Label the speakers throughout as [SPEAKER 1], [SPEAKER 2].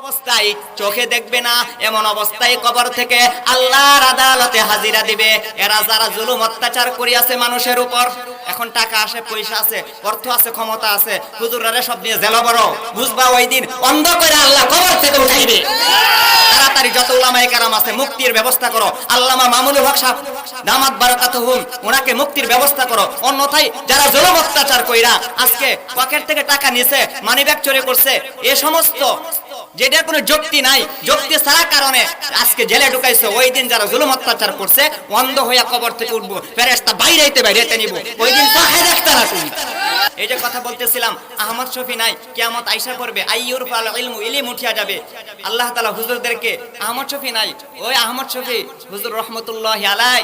[SPEAKER 1] অবস্থায় চোখে দেখবে না, এমন অবস্থায় কবর থেকে আল্লাহর আদালতে হাজিরা দিবে এরা যারা জুলুম অত্যাচার করিয়াছে মানুষের উপর। এখন টাকা আছে, পয়সা আছে, অর্থ আছে, ক্ষমতা আছে, হুজুররা সব নিয়ে জেলা বড় বুঝবা ওই দিন অন্ধ করে আল্লাহ কবর থেকে উঠাইবে। তাড়াতাড়ি যত উলামায়ে কেরাম আছে মুক্তির ব্যবস্থা করো। আল্লামা মামুনুল হক সাহেব দামাত বারাকাতুহুম ওনাকে মুক্তির ব্যবস্থা করো। অন্যথায় যারা জুলুম অত্যাচার কইরা আজকে পকেট থেকে টাকা নিছে, মানিব্যাগ চুরি করছে, এ সমস্ত যেটার কোনো যুক্তি নাই, যুক্তি ছাড়া কারণে আজকে জেলে ঢুকাইছে, ওই দিন যারা জুলুম অত্যাচার করছে অন্ধ হইয়া কবর থেকে উঠবো, ফেরেশতা বাইরেতে নিব, ওই দিন চোখে দেখতে না তুমি। এই যে কথা বলতেছিলাম আহমদ শফি নাই, কিয়ামত আইসা পড়বে, আইয়ুর ফাল ইলমু, ইলম উঠিয়া যাবে। আল্লাহ তাআলা হুজুরদেরকে, আহমদ শফি নাই, ওই আহমদ শফি হুজুর রহমতুল্লাহি আলাই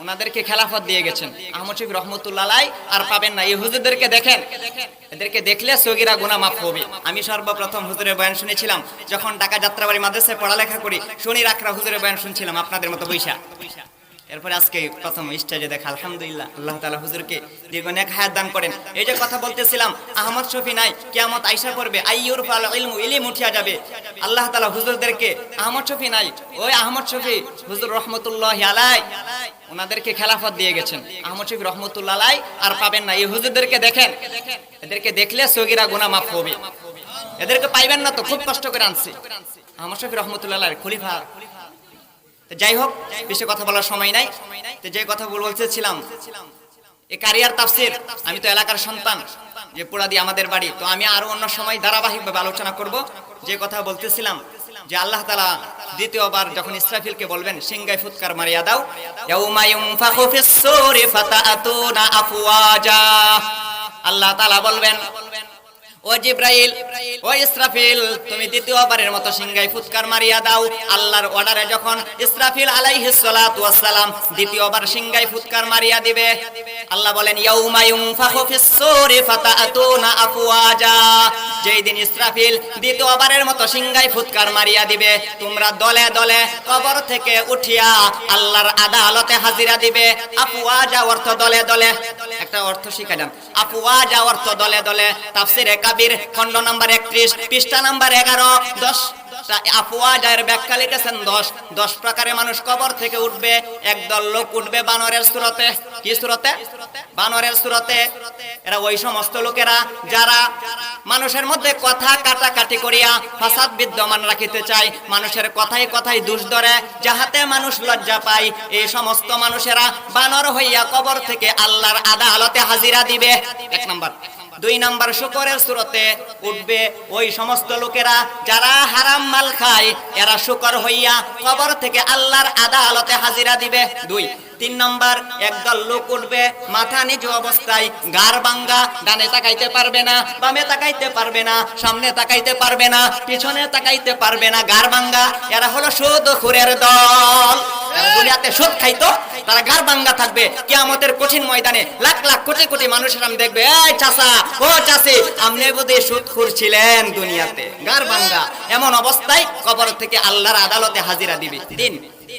[SPEAKER 1] ওনাদেরকে খেলাফত দিয়ে গেছেন। আহমদ শফি রহমতুল্লাহ আলাই আর পাবেন না। এই হুজুরদেরকে দেখেন, এদেরকে দেখলে সগীরা গুনাহ মাফ হবে। আমি সর্বপ্রথম হুজুরের বয়ান শুনেছিলাম যখন ঢাকা যাত্রাবাড়ি মাদ্রাসায় পড়ালেখা করি, শনি রাখরা হুজুরের বয়ান শুনছিলাম আপনাদের মতো বৈশা। এরপরে আজকে প্রথম স্টেজে দেখা, আলহামদুলিল্লাহ, আল্লাহ তাআলা হুজুরকে দীর্ঘ নেক হায়াত দান করেন। এই যে কথা বলতেছিলাম আহমদ শফি নাই, কিয়ামত আইসা পড়বে, আইয়ুর ফাল ইলমু, ইলম উঠিয়া যাবে। আল্লাহ তাআলা হুজুরদেরকে, আহমদ শফি নাই, ওই আহমদ শফি হুজুর রহমতুল্লাহি আলাই ওনাদেরকে খেলাফত দিয়ে গেছেন। আহমদ শফি রহমতুল্লাহ আলাই আর পাবেন না। এই হুজুরদেরকে দেখেন, এদেরকে দেখলে সগীরা গুনাহ মাফ হবে। এদেরকে পাইবেন না তো, খুব কষ্ট করে আনছি। আহমদ শফি রহমতুল্লাহ আলাই খলিফা। যাই হোক, বেশি কথা বলার সময় নাই। তো যে কথা বলতেছিলাম, এই কারিয়ার তাফসীর, আমি তো এলাকার সন্তান, যে পোড়া দিয়ে আমাদের বাড়ি, তো আমি আরো অন্য সময় ধারাবাহিকভাবে আলোচনা করব। যে কথা বলতেছিলাম যে আল্লাহ তাআলা দ্বিতীয়বার যখন ইসরাফিলকে বলবেন সিংগায় ফুৎকার মারিয়া দাও, ইয়াউমা ইউনফাখু ফিস সূরি ফাতাআতুনা আফওয়াজা, আল্লাহ তাআলা বলবেন ও জিব্রাইল, ও ইসরাফিল, তুমি দ্বিতীয়বারের মতো সিংগায় ফুৎকার মারিয়া দাও। আল্লাহর অর্ডারে যখন ইসরাফিল আলাইহিস সালাতু ওয়াস সালাম দ্বিতীয়বার সিংগায় ফুৎকার মারিয়া দিবে, আল্লাহ বলেন ইয়াউমা ইউনফাখু ফিস সূরি ফাতাআতুনা আফওয়াজা, যেই দিন ইসরাফিল দ্বিতীয়বারের মতো সিংগায় ফুৎকার মারিয়া দিবে, তোমরা দলে দলে কবর থেকে উঠিয়া আল্লাহর আদালতে হাজিরা দিবে। আফওয়াজা অর্থ দলে দলে, একটা অর্থ শিখালাম। আফওয়াজা অর্থ দলে দলে, তাফসীরে কাবির খণ্ড নাম্বার 31 পৃষ্ঠা নাম্বার 11 10 আফওয়াজের ব্যাখ্যা লিখেছেন 10 প্রকারে মানুষ কবর থেকে উঠবে। একদল লোক উঠবে বানরের সুরতে। কি সুরতে? বানরের সুরতে। এরা ওই সমস্ত লোকেরা যারা মানুষের মধ্যে কথা কাটাকাটি করিয়া ফাসাদ বিদ্যমান রাখিতে চায়, মানুষের কথায় কথায় দোষ ধরে যাহাতে মানুষ লজ্জা পায়, এই সমস্ত মানুষেরা বানর হইয়া কবর থেকে আল্লাহর আদালতে হাজিরা দিবে। এক নাম্বার। 2 নাম্বার, শুকরের সুরতে উঠবে ওই সমস্ত লোকেরা যারা হারাম মাল খায়, এরা শুকর হইয়া কবর থেকে আল্লাহর আদালতে হাজিরা দিবে। 2 3 নাম্বার, একদল লোক উঠবে মাথা নিচু অবস্থায়, গাড় ভাঙ্গা, ডানে তাকাইতে পারবে না, বামে তাকাইতে পারবে না, সামনে তাকাইতে পারবে না, পিছনে তাকাইতে পারবে না, গাড় ভাঙ্গা। এরা হলো সুদখোরের দল। এরা দুনিয়াতে সুদ খাইতো, তারা গাড় ভাঙ্গা থাকবে। কিয়ামতের কঠিন ময়দানে লাখ লাখ কোটি কোটি মানুষের সামনে দেখবে, এই চাচা, ও চাচি, আপনি বোধহয় সুদখোর ছিলেন দুনিয়াতে, গাড় ভাঙ্গা। এমন অবস্থায় কবর থেকে আল্লাহর আদালতে হাজিরা দিবে। 3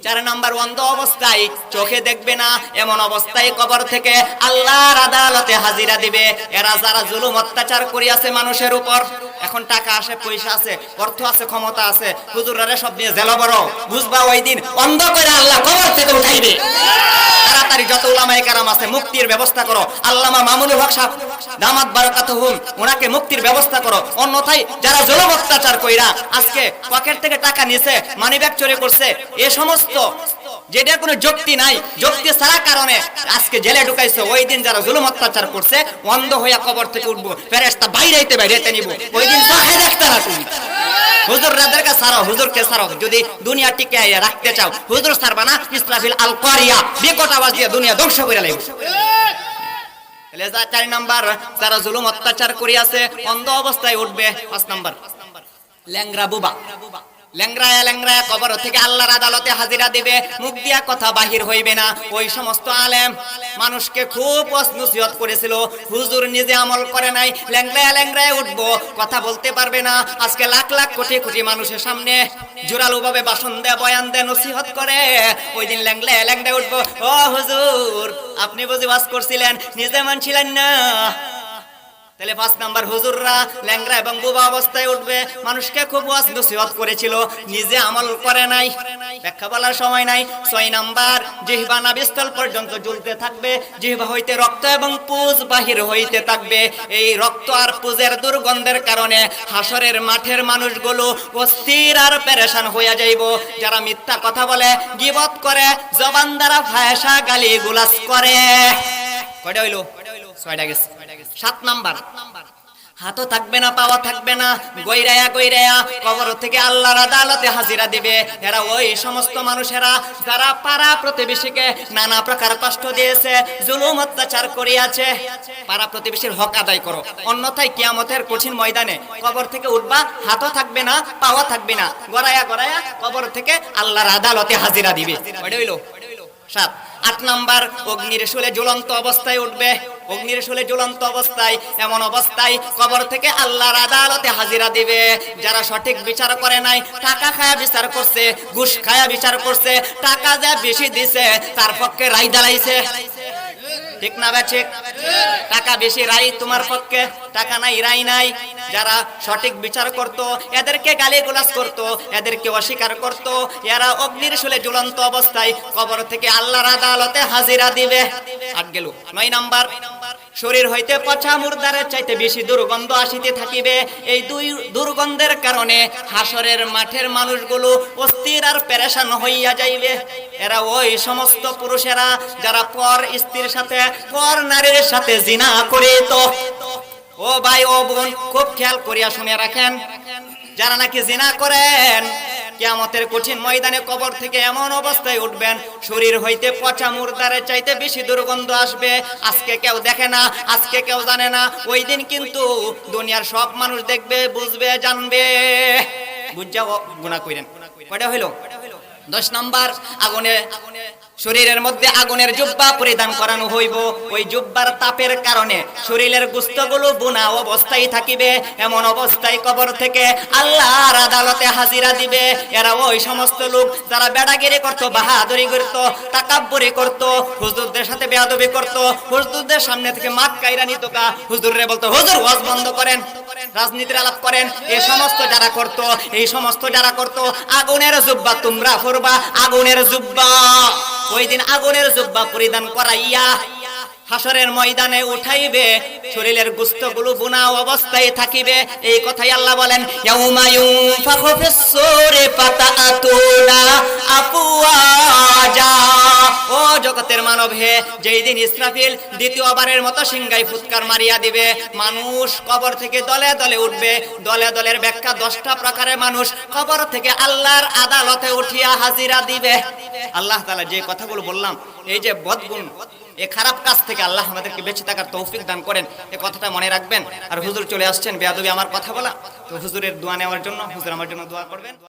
[SPEAKER 1] 4 নাম্বার, অন্ধ অবস্থায় চোখে দেখবে না, এমন অবস্থায় কবর থেকে আল্লাহর আদালতে হাজিরা দিবে এরা যারা জুলুম অত্যাচার করিয়াছে মানুষের উপর। এখন টাকা আছে, পয়সা আছে, অর্থ আছে, ক্ষমতা আছে, হুজুররা সব নিয়ে জেলা বড় বুঝবা ওই দিন অন্ধ করে আল্লাহ কবর থেকে উঠাইবে। তাড়াতাড়ি যত উলামায়ে কেরাম আছে মুক্তির ব্যবস্থা করো। আল্লামা মামুনুল হক সাহেব দামাত বারাকাতুহুম ওনাকে মুক্তির ব্যবস্থা করো। অন্যথায় যারা জুলুম অত্যাচার কইরা আজকে পকেট থেকে টাকা নিছে, মানিব্যাগ চুরি করছে, এ সমস্ত যেটার কোনো যুক্তি নাই, যুক্তি ছাড়া কারণে আজকে জেলে ঢুকাইছে, ওই দিন যারা জুলুম অত্যাচার করছে অন্ধ হইয়া কবর থেকে উঠবো, ফেরেশতা বাইরেতে নিব, ওই দিন চোখে দেখতে না তুমি। হুজুরদেরকে ছাড়ো, হুজুরকে ছাড়ো। যদি দুনিয়া টিকে রাখতে চাও, হুজুর ছাড়বা না, ইসরাফিল আল কারিয়া বিকট আওয়াজ দিয়ে দুনিয়া ধ্বংস করে লাগবে। 4 নাম্বার, যারা জুলুম অত্যাচার করিয়াছে অন্ধ অবস্থায় উঠবে। 5 নাম্বার, ল্যাংরা বুবা, ল্যাংরায়া কবর থেকে আল্লাহর আদালতে হাজিরা দিবে, মুখ দিয়া কথা বাহির হইবে না। ওই সমস্ত আলেম মানুষকে খুব নসিহত করেছিল, হুজুর নিজে আমল করে নাই, ল্যাংরায়া উঠবো, কথা বলতে পারবে না। আজকে লাখ লাখ কোটি কোটি মানুষের সামনে জোরালো ভাবে ভাষণ দেয়, বয়ান দেয়, নসিহত করে, ওই দিন ল্যাংরায়া উঠবো। ও হুজুর, আপনি বুঝি ওয়াজ করছিলেন, নিজে মানছিলেন না, তাহলে 5 নাম্বার হুজুররা ল্যাংড়া এবং বোবা অবস্থায় উঠবে, মানুষকে খুব ওয়াজ নসিহত করেছিল, নিজে আমল করে নাই, ব্যাখ্যা বলার সময় নাই। 6 নাম্বার জিহ্বা নাভিস্থল পর্যন্ত ঝুলতে থাকবে, জিহ্বা হইতে রক্ত এবং পুজ বাহির হইতে থাকবে। এই রক্ত আর পুজের দুর্গন্ধের কারণে হাসরের মাঠের মানুষগুলো অস্থির আর পেরেশান হইয়া যাইব। যারা মিথ্যা কথা বলে, গীবত করে, জবান দ্বারা ফায়সা গালি গুলাস করে। কয়টা হইলো? 6টা গেছে। 7 নাম্বার হাতও থাকবে না, পাওয়া থাকবে না, গইরায়া গইরায়া কবর থেকে আল্লাহর আদালতে হাজিরা দিবে। এরা ওই সমস্ত মানুষেরা যারা পাড়া প্রতিবেশীকে নানা প্রকার কষ্ট দিয়েছে, জুলুম অত্যাচার করিয়াছে। পাড়া প্রতিবেশীর হক আদায় করো, অন্যথায় কিয়ামতের কঠিন ময়দানে কবর থেকে উঠবা, হাতও থাকবে না, পাওয়া থাকবে না, গড়ায়া গড়ায়া কবর থেকে আল্লাহর আদালতে হাজিরা দিবে। ওইটা হইলো 7। 8 নাম্বার অগ্নির শুলে ঝুলন্ত অবস্থায় উঠবে, অগ্নির শুলে ঝুলন্ত অবস্থায়, এমন অবস্থায় কবর থেকে আল্লাহর আদালতে হাজিরা দিবে। যারা সঠিক বিচার করে নাই, টাকা খায়া বিচার করছে, ঘুষ খায়া বিচার করছে, টাকা যা বেশি দিছে তার পক্ষে রায় দাঁড়াইছে, ঠিক না ঠিক? টাকা বেশি রায় তোমার পক্ষে, টাকা নাই রায় নাই। যারা সঠিক বিচার করত, এদেরকে গালিগালাজ করত, এদেরকে অস্বীকার করত, এরা অগ্নির শুলে ঝুলন্ত অবস্থায় কবর থেকে আল্লাহর আদালতে হাজিরা দিবে। 8 গেল। 9 নাম্বার শরীর হইতে পচা মুর্দারের চাইতে বেশি দুর্গন্ধ আসিতে থাকিবে। এই দুর্গন্ধের কারণে হাসরের মাঠের মানুষগুলো অস্থির আর পেরেশান হইয়া যাইবে। এরা ওই সমস্ত পুরুষেরা যারা পর স্ত্রীর সাথে, পর নারীর সাথে জিনা করিত। ও ভাই ও বোন, খুব খেয়াল করিয়া শুনে রাখেন, যারা নাকি জিনা করেন, কিয়ামতের কঠিন ময়দানে কবর থেকে এমন অবস্থায় উঠবেন, শরীর হইতে পচা মুর্দারের চাইতে বেশি দুর্গন্ধ আসবে। আজকে কেউ দেখে না, আজকে কেউ জানে না, ওই দিন কিন্তু দুনিয়ার সব মানুষ দেখবে, বুঝবে, জানবে। বুঝা গুনাহ কইরেন। কয়টা হইলো? 10 নাম্বার আগুনে, শরীরের মধ্যে আগুনের জুব্বা পরিধান করানো হইব। ওই জুব্বার তাপের কারণে শরীরের গোশতগুলো বুনা অবস্থায় থাকিবে। এমন অবস্থায় কবর থেকে আল্লাহর আদালতে হাজিরা দিবে। এরা ওই সমস্ত লোক যারা বেড়াগিরি করত, বাহাদুরি করত, তাকাব্বুরি করত, হুজুরদের সাথে বেয়াদবি করত, হুজুরদের সামনে থেকে মাত কাইরা নিত, হুজুররে বলতো হুজুর ওয়াজ বন্ধ করেন, রাজনীতির আলাপ করেন। এই সমস্ত যারা করত, এই সমস্ত যারা করত, আগুনের জুব্বা তোমরা পরবা, আগুনের জুব্বা। ওই দিন আগুনের জুব্বা পরিধান করাইয়া হাসরের ময়দানে উঠাইবে, শরীরের গোশতগুলো বুনা অবস্থায় থাকিবে। এই কথাই আল্লাহ বলেন, ইয়াউমা ইউনফাখু ফিস-সূরি ফাতাআতুনা আফওয়াজা। ও জগতের মানব হে, যেই দিন ইসরাফিল দ্বিতীয়বারের মতো সিংহায় ফুৎকার মারিয়া দিবে, মানুষ কবর থেকে দলে দলে উঠবে। দলে দলের ব্যাখ্যা 10টা প্রকারের মানুষ কবর থেকে আল্লাহর আদালতে উঠিয়া হাজিরা দিবে। আল্লাহ তাআলা যে কথাগুলো বললাম, এই যে বদগুণ, এই খারাপ কাজ থেকে আল্লাহ আমাদেরকে বেঁচে থাকার তৌফিক দান করেন, এই কথাটা মনে রাখবেন। আর হুজুর চলে আসছেন, বেয়াদবি আমার কথা বলা, তো হুজুরের দোয়া নেওয়ার জন্য, হুজুর আমার জন্য দোয়া করবেন।